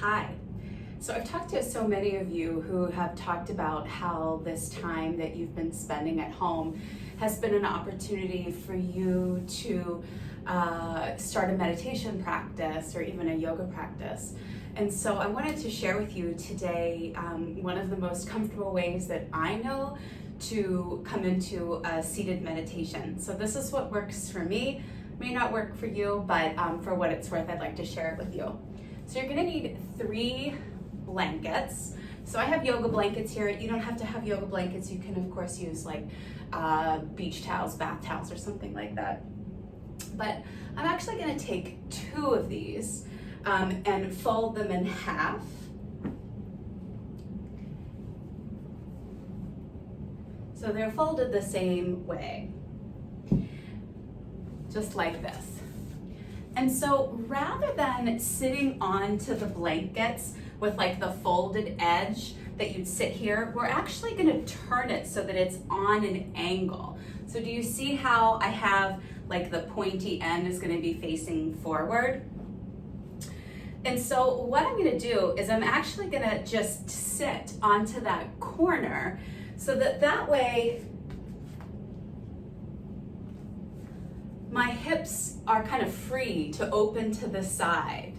Hi. So I've talked to so many of you who have talked about how this time that you've been spending at home has been an opportunity for you to start a meditation practice or even a yoga practice. And so I wanted to share with you today one of the most comfortable ways that I know to come into a seated meditation. So this is what works for me. May not work for you, but for what it's worth, I'd like to share it with you. So you're gonna need 3 blankets. So I have yoga blankets here. You don't have to have yoga blankets. You can of course use like beach towels, bath towels, or something like that. But I'm actually gonna take 2 of these and fold them in half. So they're folded the same way, just like this. And so rather than sitting onto the blankets with like the folded edge that you'd sit here, we're actually gonna turn it so that it's on an angle. So do you see how I have like the pointy end is gonna be facing forward? And so what I'm gonna do is I'm actually gonna just sit onto that corner so that way my hips are kind of free to open to the side.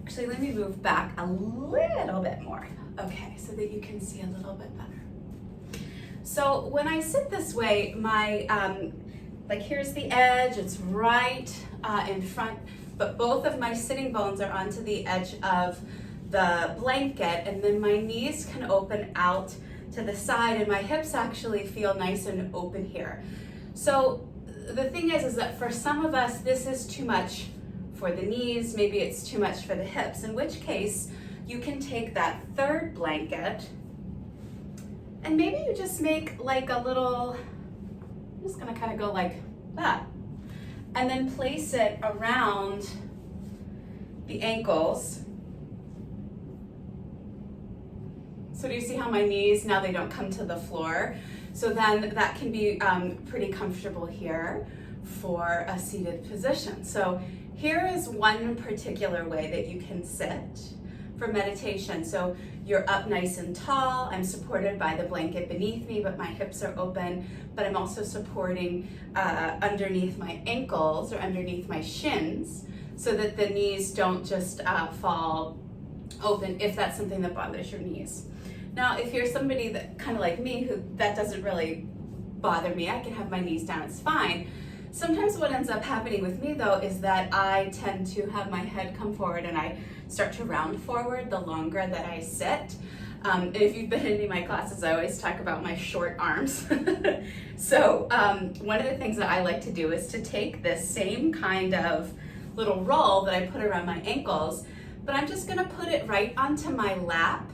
Actually, let me move back a little bit more. Okay, so that you can see a little bit better. So when I sit this way, my, like here's the edge, it's right in front, but both of my sitting bones are onto the edge of the blanket, and then my knees can open out to the side, and my hips actually feel nice and open here. So the thing is that for some of us, this is too much for the knees, maybe it's too much for the hips, in which case you can take that 3rd blanket and maybe you just make like a little, I'm just gonna kind of go like that, and then place it around the ankles. So do you see how my knees, now they don't come to the floor? So then that can be pretty comfortable here for a seated position. So here is one particular way that you can sit for meditation. So you're up nice and tall. I'm supported by the blanket beneath me, but my hips are open, but I'm also supporting underneath my ankles or underneath my shins so that the knees don't just fall open if that's something that bothers your knees. Now, if you're somebody that kind of like me, who that doesn't really bother me, I can have my knees down, it's fine. Sometimes what ends up happening with me though is that I tend to have my head come forward and I start to round forward the longer that I sit. And if you've been in any of my classes, I always talk about my short arms. So one of the things that I like to do is to take this same kind of little roll that I put around my ankles, but I'm just gonna put it right onto my lap,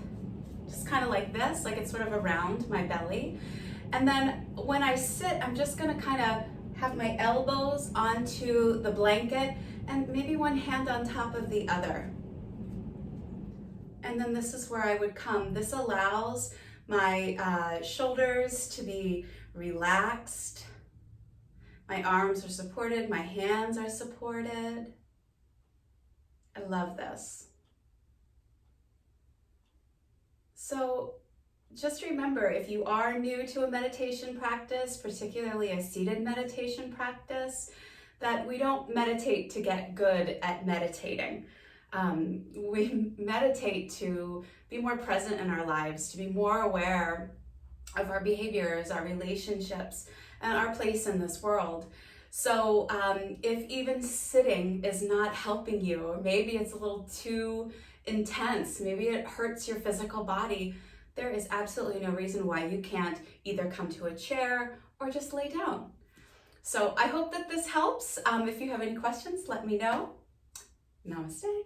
just kind of like this, like it's sort of around my belly. And then when I sit, I'm just gonna kind of have my elbows onto the blanket and maybe one hand on top of the other. And then this is where I would come. This allows my shoulders to be relaxed. My arms are supported, my hands are supported. I love this. So just remember, if you are new to a meditation practice, particularly a seated meditation practice, that we don't meditate to get good at meditating. We meditate to be more present in our lives, to be more aware of our behaviors, our relationships, and our place in this world. So if even sitting is not helping you, or maybe it's a little too intense, maybe it hurts your physical body, there is absolutely no reason why you can't either come to a chair or just lay down. So I hope that this helps. If you have any questions, let me know. Namaste.